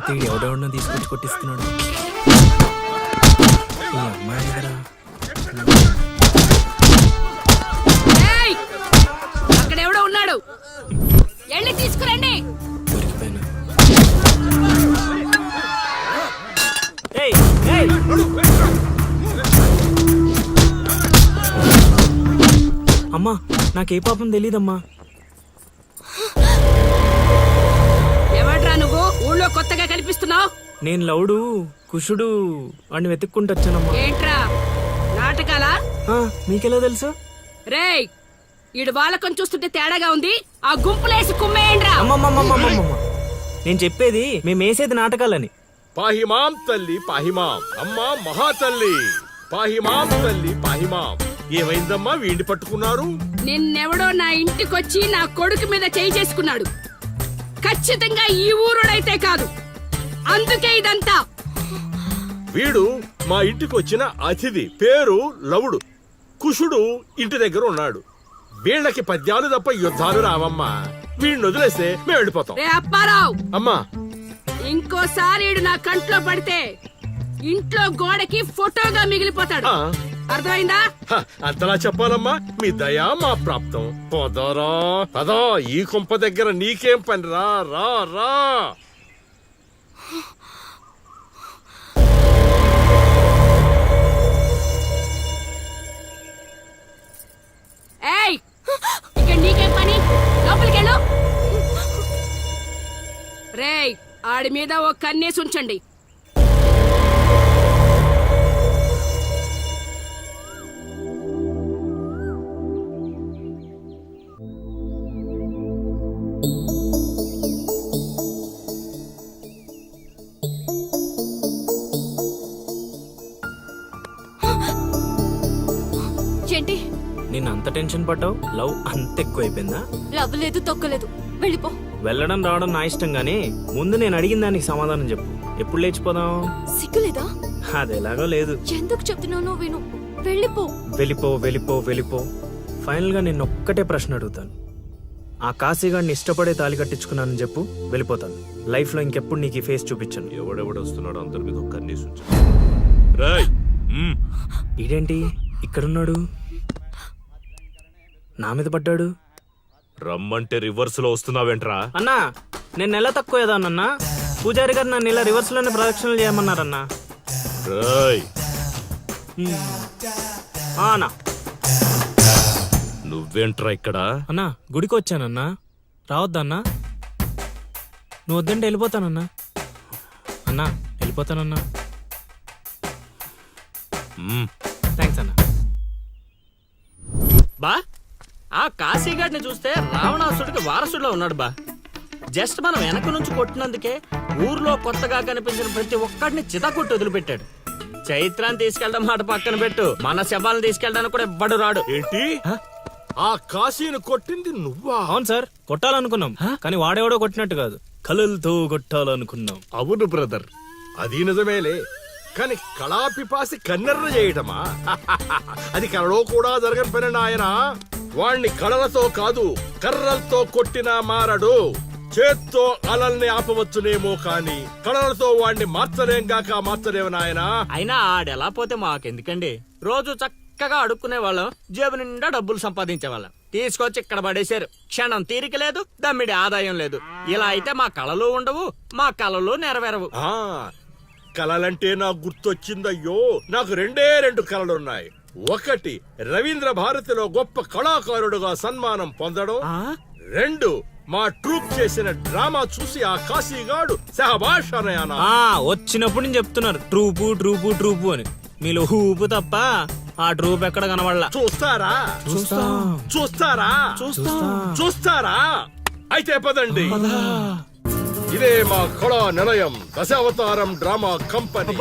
లేకపోతే ఎవడెవడో తీసుకొచ్చి కొట్టిస్తున్నాడు. ఈ అమ్మాయి కదా అక్కడెవడో ఉన్నాడు, వెళ్ళి తీసుకురండి. దొరికిపోయినా. అమ్మా నాకే పాపం తెలీదమ్మా. ఎవడ్రా నువ్వు ఊళ్ళో కొత్తగా కనిపిస్తున్నావు? నేను లౌడు కుషుడు అని వెతుక్కుంటూ వచ్చానమ్మా. ఏంట్రా నాటకాలా? మీకెలా తెలుసు? రేయ్ ఈడు బాలకం చూస్తుంటే తేడాగా ఉంది, ఆ గుంపులేసి కుమ్మేయండ్రా. అమ్మమ్మమ్మమ్మమ్మ, నేను చెప్పేది మేమేసేది నాటకాలని. పాహిమాం తల్లి పాహిమాం, అమ్మా మహాతల్లి పాహిమాం తల్లి పాహిమాం. ఏమైందమ్మా వీడిని పట్టుకున్నారు? నిన్నెవడో నా ఇంటికొచ్చి నా కొడుకు మీద చేయి చేసుకున్నాడు. ఖచ్చితంగా ఈ ఊరుడైతే కాదు, అందుకే ఇదంతా. వీడు మా ఇంటికి వచ్చిన అతిథి, పేరు లవుడు. కుషుడు ఇంటి దగ్గర ఉన్నాడు. వీళ్ళకి పద్యాలు తప్ప యుద్ధాలు రావమ్మా. వీడిని వదిలేస్తే మేము వెళ్ళిపోతాం. రే అప్పారావు, అమ్మా ఇంకోసారి ఈడు నా కంట్లో పడితే ఇంట్లో గోడకి ఫోటోగా మిగిలిపోతాడు. అర్థమైందా? అంతలా చెప్పాలమ్మా, మీ దయా మా ప్రాప్తం. పోదారా పదా, ఈ కుంప దగ్గర నీకేం పని? రా రా రా. ఏయ్ ఇక్కడ నీకేం పని? లోపలికెళ్ళు. రేయ్ ఆడి మీద ఓ కన్నేసి ఉంచండి. ఏంటి నేను అంత టెన్షన్ పడ్డావు? లవ్ అంత ఎక్కువైపోయిందా? లవ్ లేదు తొక్కలేదు, వెళ్ళిపో. వెళ్ళడం రావడం నా ఇష్టం గానీ ముందు నేను అడిగిన దానికి సమాధానం చెప్పు. ఎప్పుడు లేచిపోదాం? సిగ్గులేదా? అది ఎలాగో లేదు. ఎందుకు చెప్తున్నానో విను, వెళ్ళిపో. వెళ్ళిపో వెళ్ళిపో వెళ్ళిపో. ఫైనల్ గా నేను ఒక్కటే ప్రశ్న అడుగుతాను. ఆ కాశీగాడిని ఇష్టపడే తాళి కట్టించుకున్నానని చెప్పు, వెళ్ళిపోతాను. లైఫ్ లో ఇంకెప్పుడు నీకు ఈ ఫేస్ చూపించాను. ఎవడెవడొస్తున్నాడు అందరి మీద కన్నేసి ఉంచు. ఇదేంటి ఇక్కడున్నాడు, నా మీద పడ్డాడు? రమ్మంటే రివర్స్ లో వస్తున్నావేంట్రా? అన్నా నేను నెల తక్కువ ఏదానన్నా, పూజారి గారు నన్ను ఇలా రివర్స్ లోనే ప్రదక్షిణలు చేయమన్నారన్నా. అన్నా నువ్వేంట్రా ఇక్కడ? అన్నా గుడికి వచ్చానన్నా, రావద్దన్నా? నువ్వు వద్దంటే వెళ్ళిపోతానన్నా. అన్నా వెళ్ళిపోతానన్నా. థ్యాంక్స్ అన్నా. బా ఆ కాశీగాడిని చూస్తే రావణాసుడికి వారసుడిలో ఉన్నాడు బా. జస్ట్ మనం వెనక నుంచి కొట్టినందుకే ఊర్లో కొత్తగా కనిపించిన ప్రతి ఒక్కడిని చితకొట్టి వదిలిపెట్టాడు. చైత్రాన్ని తీసుకెళ్ళడం మాట పక్కన పెట్టు, మన శవాలను తీసుకెళ్ళడానికి కూడా ఎవ్వడు రాడు. ఏంటి? ఆ కాశీని కొట్టింది నువ్వా? అవును సార్, కొట్టాలనుకున్నాం కానీ వాడెవడో కొట్టినట్టు కాదు, కలలతో కొట్టాలనుకున్నాం. అవును బ్రదర్, అది నిజమేలే. కానీ కళాపిపాసి కన్నెర్ర చేయటమా? అది కళలో కూడా జరగని పని నాయనా. వాణ్ణి కళలతో కాదు కర్రలతో కొట్టినా మారడు. చేత్తో అలల్ని ఆపవచ్చునేమో కాని కళలతో వాణ్ణి మార్చలేం గాక మార్చలేము నాయనా. అయినా ఆడెలా పోతే మాకెందుకండి, రోజు చక్కగా అడుక్కునే వాళ్ళం, జేబు నిండా డబ్బులు సంపాదించే వాళ్ళం. తీసుకొచ్చి ఇక్కడ పడేశారు. క్షణం తీరిక లేదు, దమ్మిడి ఆదాయం లేదు. ఇలా అయితే మా కళలు ఉండవు, మా కళలు నెరవేరవు. కళలంటే నాకు గుర్తొచ్చిందయ్యో, నాకు రెండే 2 కళలున్నాయి. ఒకటి రవీంద్ర భారతిలో గొప్ప కళాకారుడుగా సన్మానం పొందడం. 2 మా ట్రూప్ చేసిన డ్రామా చూసి ఆ కాశీగాడు సహబాష్ అనయానా. వచ్చినప్పుడు నేను చెప్తున్నారు ట్రూపు ట్రూపు ట్రూపు అని, మీలో ఊపు తప్ప ఆ ట్రూప్ ఎక్కడ కనబడలా. చూస్తారా? చూస్తారా? అయితే పదండి. ఇదే మా కళా నిలయం, దశావతారం డ్రామా కంపెనీ.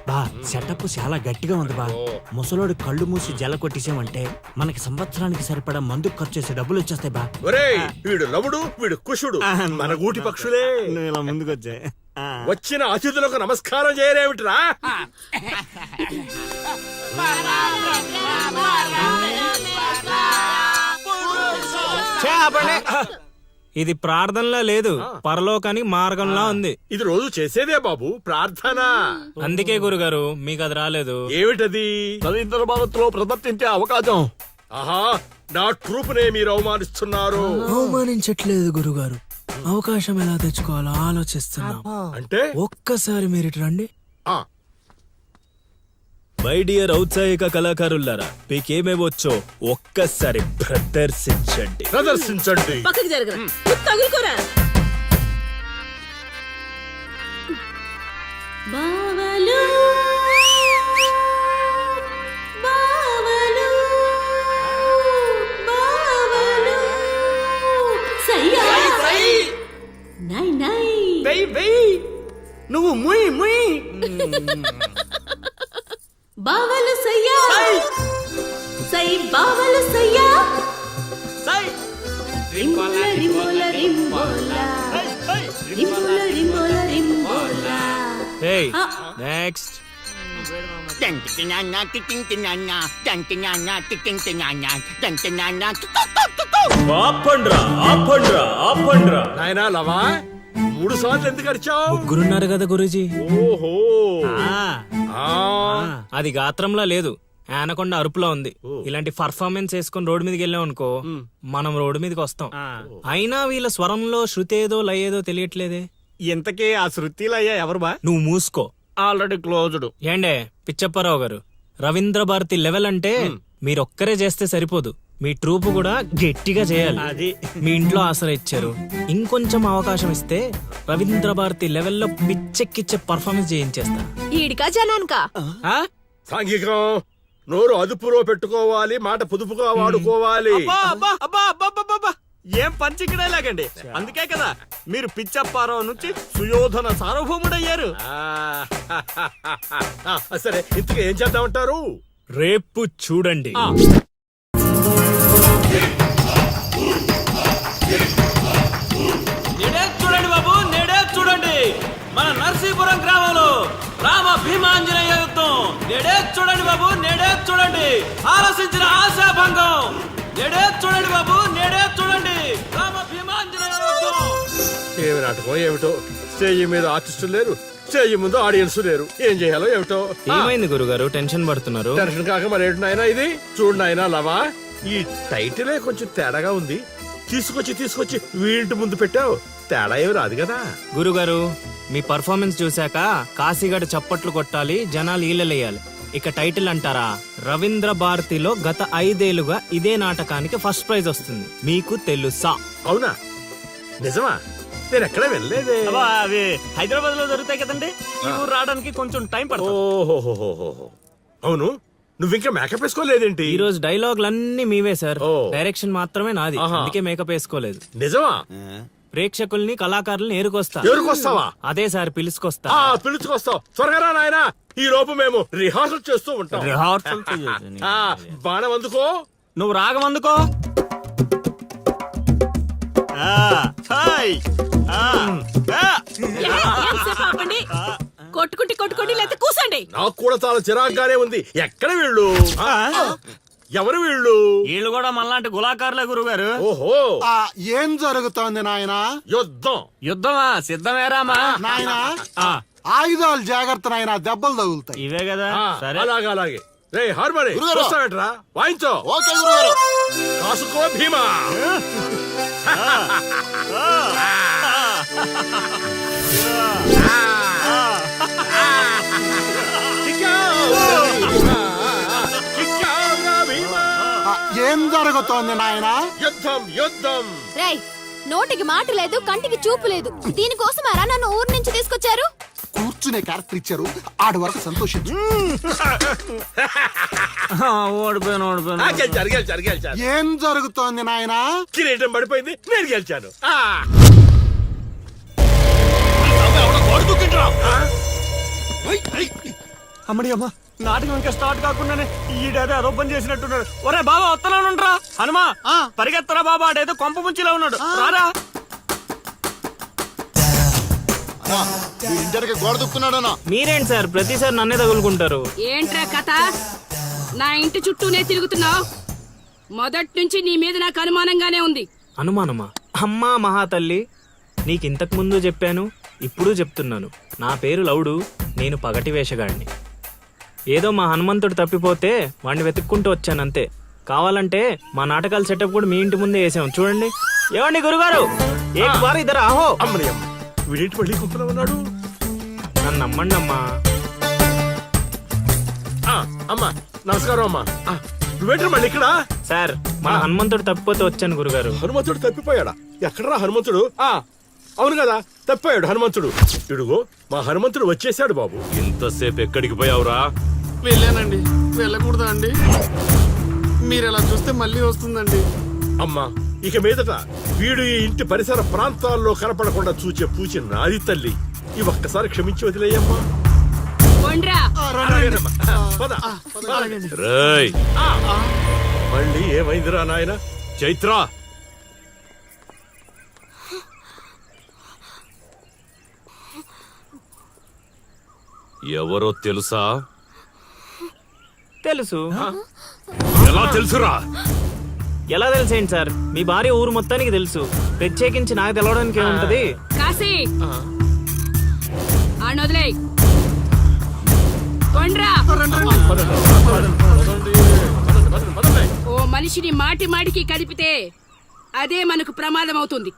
బా సెటప్ చాలా గట్టిగా ఉంది బా. ముసలోడు కళ్ళు మూసి జల కొట్టేసామంటే మనకి సంవత్సరానికి సరిపడా మందుకు ఖర్చు చేసే డబ్బులు వచ్చేస్తాయి బా. ఒరేయ్, వీడు లవుడు, వీడు కుషుడు, మన గూటి పక్షులే. ఇలా ముందుకొచ్చా. వచ్చిన అతిథులకు నమస్కారం చేయరేమిట్రా? ఛే! ఇది ప్రార్థనలా లేదు, పరలోకానికి మార్గంలా ఉంది. ఇది రోజు చేసేదే బాబు ప్రార్థన. అందుకే గురుగారు మీకు అది రాలేదు. ఏమిటది? రవీంద్ర భారత్లో ప్రదర్శించే అవకాశం. ఆహా, నా ట్రూపునే మీరు అవమానిస్తున్నారు. అవమానించట్లేదు గురుగారు, అవకాశం ఎలా తెచ్చుకోవాలో ఆలోచిస్తున్నాం. అంటే ఒక్కసారి మీరు ఇటు రండి. ఆ, మై డియర్ ఔత్సాహిక కళాకారులారా, మీకేమేవచ్చో ఒక్కసారి ప్రదర్శించండి. ప్రదర్శించండి. పక్కకి జరగరా, తగులుకోరా. బావలు బావలు బావలు సయ్యా నై నై నువ్వు ముయ్ ముయ్. బావలు సయ్యా సై బావలు సయ్యా రింబోల రింబోల రింబోల రింబోల రింబోల రింబోల. ఏయ్ నెక్స్ట్. ఆపండ్రా ఆపండ్రా ఆపండ్రా. నాయనా లవా, 3 సార్లు ఎందుకు అరిచావు? ముగ్గురున్నారు కదా గురూజీ. ఓహో, ఆ, అది గాత్రంలా లేదు, ఆనకొండ అరుపులా ఉంది. ఇలాంటి పర్ఫార్మెన్స్ వేసుకొని రోడ్డు మీదకి వెళ్ళాం అనుకో, మనం రోడ్డు మీదకి వస్తాం. అయినా వీళ్ళ స్వరంలో శృతి ఏదో లయ ఏదో తెలియట్లేదే. ఇంతకీ ఆ శృతిలయ్యా ఎవరు బా? నువ్వు మూసుకో. Already closed. ఏండే పిచ్చప్పారావు గారు, రవీంద్ర భారతి లెవెల్ అంటే మీరొక్కరే చేస్తే సరిపోదు, మీ ట్రూప్ కూడా గట్టిగా చేయాలి. అది మీ ఇంట్లో ఆసరా ఇచ్చారు, ఇంకొంచెం అవకాశం ఇస్తే రవీంద్ర భారతి లెవెల్లో పిచ్చెక్కిచ్చే పర్ఫార్మెన్స్ చేయించేస్తా. ఈడికా జనానికా? ఆ? సాంఘికం. నోరు అదుపులో పెట్టుకోవాలి, మాట పొదుపుగా వాడుకోవాలి. అబ్బా ఏం పంచికడే లాగండి. అందుకే కదా మీరు పిచ్చప్పారావు నుంచి సుయోధన సార్వభౌముడయ్యారు. సరే, ఇంతగా ఏం చేద్దామంటారు? రేపు చూడండి. నేడే చూడండి బాబు, నేడే చూడండి మన నర్సీపురం గ్రామంలో రామ భీమాంజనేయ యుద్ధం. నేడే చూడండి బాబు, నేడే చూడండి ఆలోచించిన ఆశాభంగం. నేడే చూడండి బాబు, నేడే చూడండి రామ భీమాంజనేయ యుద్ధం. ఏమి నాటకం ఏమిటో, స్టేజ్ మీద ఆర్టిస్టులు లేరు, స్టేజ్ ముందు ఆడియన్స్ లేరు, ఏం చేయాలో ఏమిటో. ఏమైంది గురుగారు, టెన్షన్ పడుతున్నారు? టెన్షన్ కాక మరేంటి నాయనా ఇది? చూడు నాయనా లవా, ఈ టైటిలే కొంచెం తేడాగా ఉంది. తీసుకొచ్చి వీంటి ముందు పెట్టావు, తేడా ఏమి రాదు కదా. గురుగారు, మీ పర్ఫార్మెన్స్ చూశాక కాశీగఢ్ చప్పట్లు కొట్టాలి, జనాలు ఈలలేయాలి. ఇక టైటిల్ అంటారా, రవీంద్ర భారతిలో గత 5 ఏళ్లుగా ఇదే నాటకానికి ఫస్ట్ ప్రైజ్ వస్తుంది. మీకు తెలుసా? అవునా? నిజమా? నేను ఎక్కడ వెళ్ళలేదే. అబ్బా, అవి హైదరాబాద్ లో దొరుకుతాయి కదండి. ఈ ఊరు రావడానికి కొంచెం టైం పడుతుంది. ఓహోహోహోహో. అవును, నువ్వింకా మేకప్ వేసుకోలేదేంటి? ఈ రోజు డైలాగులన్నీ మీవే సార్, ఓ. డైరెక్షన్ మాత్రమే నాది. ఆహా. అందుకే మేకప్ వేసుకోలేదు. నిజమా? ప్రేక్షకుల్ని కళాకారుల్ని ఏరుకొస్తా. ఎవరికొస్తావా? అదే సార్ పిలుచుకొస్తా. పిలుచుకొస్తావు, త్వరగా రా నాయనా. ఈ లోపు మేము రిహార్సల్ చేస్తూ ఉంటాం. రిహార్సల్ ఆ, బాణం అందుకో. నువ్వు రాగం అందుకో. కొట్టుకుంటే లేకపోతే కూసండి. నాకు కూడా చాలా చిరాగ్గానే ఉంది. ఎక్కడ వీళ్ళు? ఎవరు వీళ్ళు? వీళ్ళు కూడా మనలాంటి గులాకారులే గురుగారు. ఓహో, ఏం జరుగుతోంది నాయనా? యుద్ధం. యుద్ధమా? సిద్ధమేరామా? నాయనా ఆ, ఆయుధాలు జాగ్రత్త నాయనా, దెబ్బలు తగులుతాయి. ఇవే కదా. ఆ, సరే అలాగే రే హార్మోని గురుగారు. చూస్తావేంట్రా? వాయించో. ఓకే గురుగారు. కాసుకో భీమా. ఏం జరుగుతోంది నాయనా? యుద్ధం. రేయ్, నోటికి మాట లేదు, కంటికి చూపు లేదు. దీనికోసమారా నన్ను ఊరు నుంచి తీసుకొచ్చారు? కూర్చునే క్యారెక్టర్ ఇచ్చారు, ఆడి వరకు సంతోషించు. ఓడిపోయాను. గెలిచారు. ఏం జరుగుతోంది నాయనా? కిరీటం పడిపోయింది, నేను గెలిచాను. అమ్మడి అమ్మ, నాటకం ఇంకా స్టార్ట్ కాకుండానే ఈడేదో అదో పని చేసినట్టున్నాడు. ఒరే బాబా, వస్తున్నానుండ్రా. హనుమా, పరిగెత్తరా బాబా, ఆడేదో కొంప ముంచిలా ఉన్నాడు. రారా. ఇంటర్కి గోడ దుక్కున్నాడనా? మీరేంటి సార్ ప్రతిసారి నన్నే తగులుకుంటారు? ఏంట్రా కథ? నా ఇంటి చుట్టూనే తిరుగుతున్నావు. మొదటి నుంచి నీ మీద నాకు అనుమానంగానే ఉంది. అనుమానమా? అమ్మా మహాతల్లి, నీకు ఇంతకు ముందు చెప్పాను, ఇప్పుడు చెప్తున్నాను. నా పేరు లౌడు, నేను పగటి వేషగాడిని. ఏదో మా హనుమంతుడు తప్పిపోతే వాడిని వెతుక్కుంటూ వచ్చానంతే. కావాలంటే మా నాటకాల సెటప్ కూడా మీ ఇంటి ముందే వేసాం, చూడండి. ఏమండి గురుగారు, ఏక్ బార్ ఇద్దరు ఆహో. అమ్మని అమ్మ, వీడేంటి మళ్ళీ గుంపులో ఉన్నాడు? నన్ను నమ్మండి అమ్మా. అమ్మా నమస్కారం అమ్మా. నువ్వేంటి మళ్ళీ ఇక్కడ? సార్, మా హనుమంతుడు తప్పిపోతే వచ్చాను గురుగారు. హనుమంతుడు తప్పిపోయాడా? ఎక్కడరా హనుమంతుడు? అవును కదా, తప్పిపోయాడు హనుమంతుడు. ఇడుగో మా హనుమంతుడు వచ్చేసాడు బాబు. ఇంతసేపు ఎక్కడికి పోయావురా? వెళ్ళానండి. వెళ్ళకూడదా అండి? మీరు ఎలా చూస్తే మళ్ళీ వస్తుందండి. అమ్మా, ఇక మీదట వీడు ఈ ఇంటి పరిసర ప్రాంతాల్లో కనపడకుండా చూచే పూచి నాది తల్లి. ఈ ఒక్కసారి క్షమించి వదిలేయమ్మా. కొండ్రా అలాగేనమ్మా. పద. రేయ్ మళ్ళీ ఏమైందిరా నాయన? చైత్ర, ఎవరో తెలుసా? తెలుసు. ఎలా తెలుసురా? ఎలా తెలిసేంటి సార్, మీ భార్య ఊరు మొత్తానికి తెలుసు. ప్రత్యేకించి నాకు తెలవడానికి ఏముంటది? కాశీ ఆనొదిలే కొండ్రా. ఓ మనిషిని మాటి మాటికి కదిపితే అదే మనకు ప్రమాదం అవుతుంది.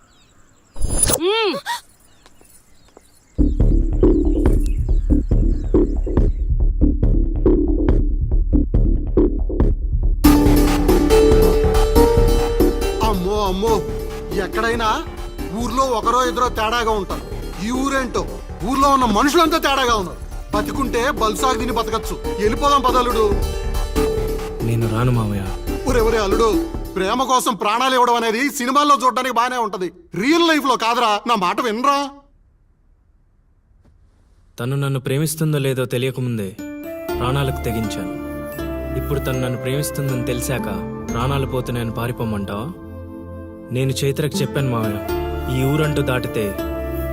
అమ్మో అమ్మో, ఎక్కడైనా ఊర్లో ఒకరో ఇద్దరో తేడాగా ఉంటారు. ఈ ఊరేంటో ఊర్లో ఉన్న మనుషులంతా తేడాగా ఉన్నారు. బతికుంటే బల్సాగు తిని బతకచ్చు. వెళ్ళిపోదాం పదలుడు. నేను రాను మావయ్య. ఒరే అల్లుడు, ప్రేమ కోసం ప్రాణాలు ఇవ్వడం అనేది సినిమాల్లో చూడడానికి బానే ఉంటది, రియల్ లైఫ్ లో కాదురా. నా మాట వినరా? తను నన్ను ప్రేమిస్తుందో లేదో తెలియకముందే ప్రాణాలకు తెగించాను. ఇప్పుడు తను నన్ను ప్రేమిస్తుందని తెలిసాక ప్రాణాలు పోతున్నాయని పారిపోమంటావా? నేను చైత్రకు చెప్పాను మావయ్య, ఈ ఊరంటూ దాటితే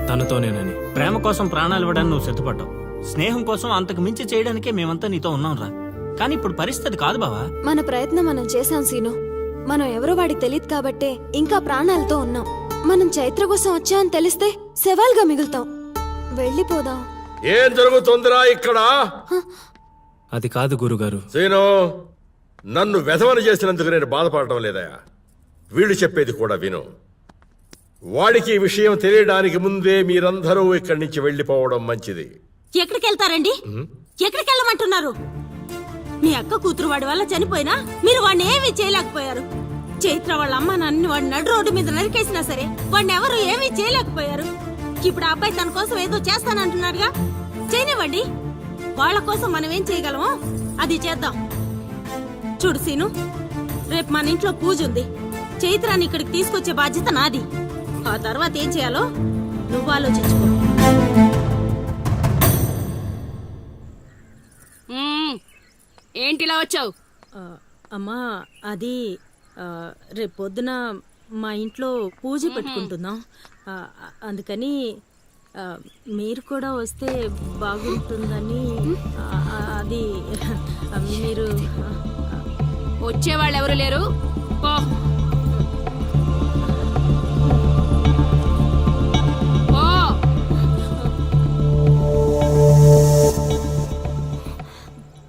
తనతోనేనని. ప్రేమ కోసం ప్రాణాలు ఇవ్వడానికి నువ్వు సిద్ధపడ్డావు. స్నేహం కోసం అంతకు మించి చేయడానికే మేమంతా నీతో ఉన్నాం రా. కానీ ఇప్పుడు పరిస్థితి కాదు బావా. మన ప్రయత్నం మనం చేశాం సీను. మనం ఎవరో వాడికి తెలియదు కాబట్టే ఇంకా ప్రాణాలతో ఉన్నాం. మనం చైత్ర కోసం వచ్చామని తెలిస్తే శవాల్గా మిగులుతాం. వెళ్ళిపోదాం. ఏం జరుగుతుందిరా ఇక్కడ? అది కాదు గురుగారు. సీను, నన్ను వెధవన చేసినందుకు నేను బాధపడటం లేదా? వీళ్ళు చెప్పేది కూడా విను. వాడికి ఈ విషయం తెలియడానికి ముందే మీరందరూ ఇక్కడి నుంచి వెళ్ళిపోవడం మంచిది. ఎక్కడికి వెళ్తారండి? ఎక్కడికి వెళ్ళమంటున్నారు? మీ అక్క కూతురు వాడి వల్ల చనిపోయినా మీరు వాడిని ఏమీ చేయలేకపోయారు. చైత్ర వాళ్ళ అమ్మ నన్ను వాడి నడు రోడ్డు మీద నరికేసినా సరే వాడిని ఎవరు ఏమీ చేయలేకపోయారు. ఇప్పుడు ఆ అబ్బాయి తన కోసం ఏదో చేస్తానంటున్నారుగా, చేయనివ్వండి. వాళ్ళ కోసం మనం ఏం చేయగలమో అది చేద్దాం. చూడు సీను, రేపు మన ఇంట్లో పూజ ఉంది. చైత్రాన్ని ఇక్కడికి తీసుకొచ్చే బాధ్యత నాది. ఆ తర్వాత ఏం చేయాలో నువ్వు ఆలోచించుకో. ఏంటిలా వచ్చావు? అమ్మా, అది రేపు పొద్దున మా ఇంట్లో పూజ పెట్టుకుంటున్నాం. అందుకని మీరు కూడా వస్తే బాగుంటుందని. అది మీరు వచ్చేవాళ్ళు ఎవరు లేరు. పో. పో.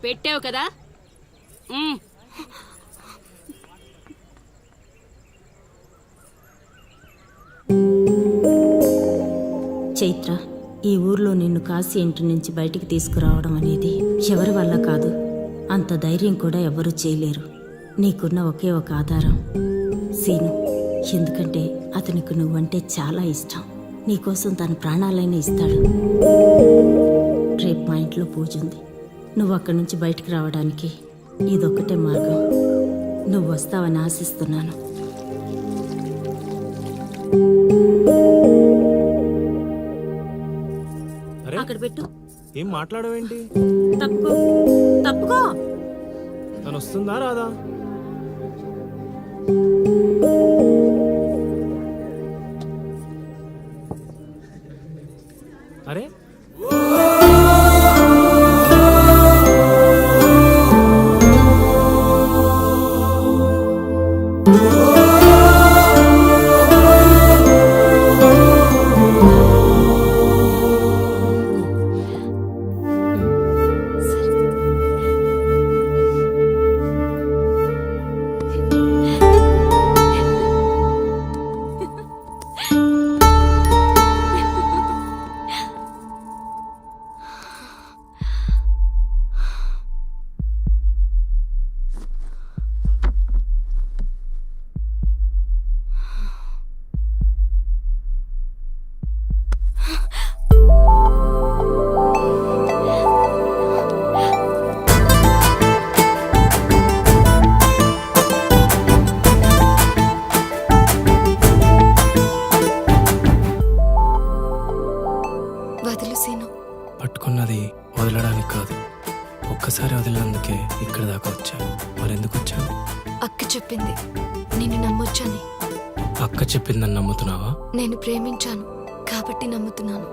పెట్టావు కదా. చైత్ర, ఈ ఊర్లో నిన్ను కాశీ ఇంటి నుంచి బయటికి తీసుకురావడం అనేది ఎవరి వల్ల కాదు. అంత ధైర్యం కూడా ఎవరూ చేయలేరు. నీకున్న ఒకే ఒక ఆధారం సీను. ఎందుకంటే అతనికి నువ్వంటే చాలా ఇష్టం. నీకోసం తన ప్రాణాలైనా ఇస్తాడు. రేపు మా ఇంట్లో పూజ ఉంది. నువ్వు అక్కడి నుంచి బయటికి రావడానికి ఇదొక్కటే మార్గం. నువ్వు వస్తావని ఆశిస్తున్నాను. అక్కడ పెట్టు. ఏం మాట్లాడవేంటి? తప్పుకో, తప్పుకో. తను వస్తుందా రాదా? అరే, ఒక్కసారి వదిలినందుకే ఇక్కడ దాకా వచ్చావు. మరెందుకు వచ్చావు? అక్క చెప్పింది నిన్ను నమ్మొచ్చని. అక్క చెప్పిందని నమ్ముతున్నావా? నేను ప్రేమించాను కాబట్టి నమ్ముతున్నాను.